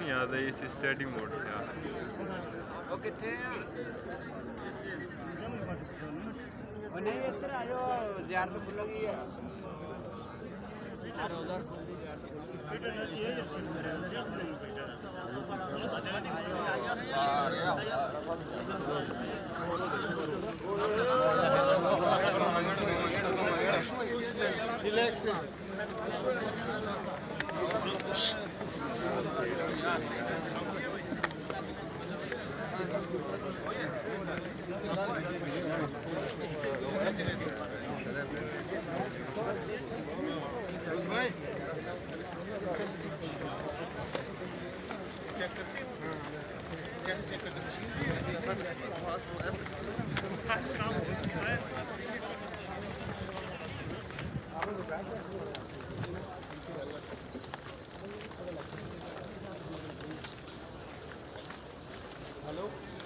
नहीं आता इस स्टडी मोड से। वो कितने नहीं इधर आ जाओ यार से खुला गया यार उधर रिलैक्स भाई चेक करते हैं चेक करते हेलो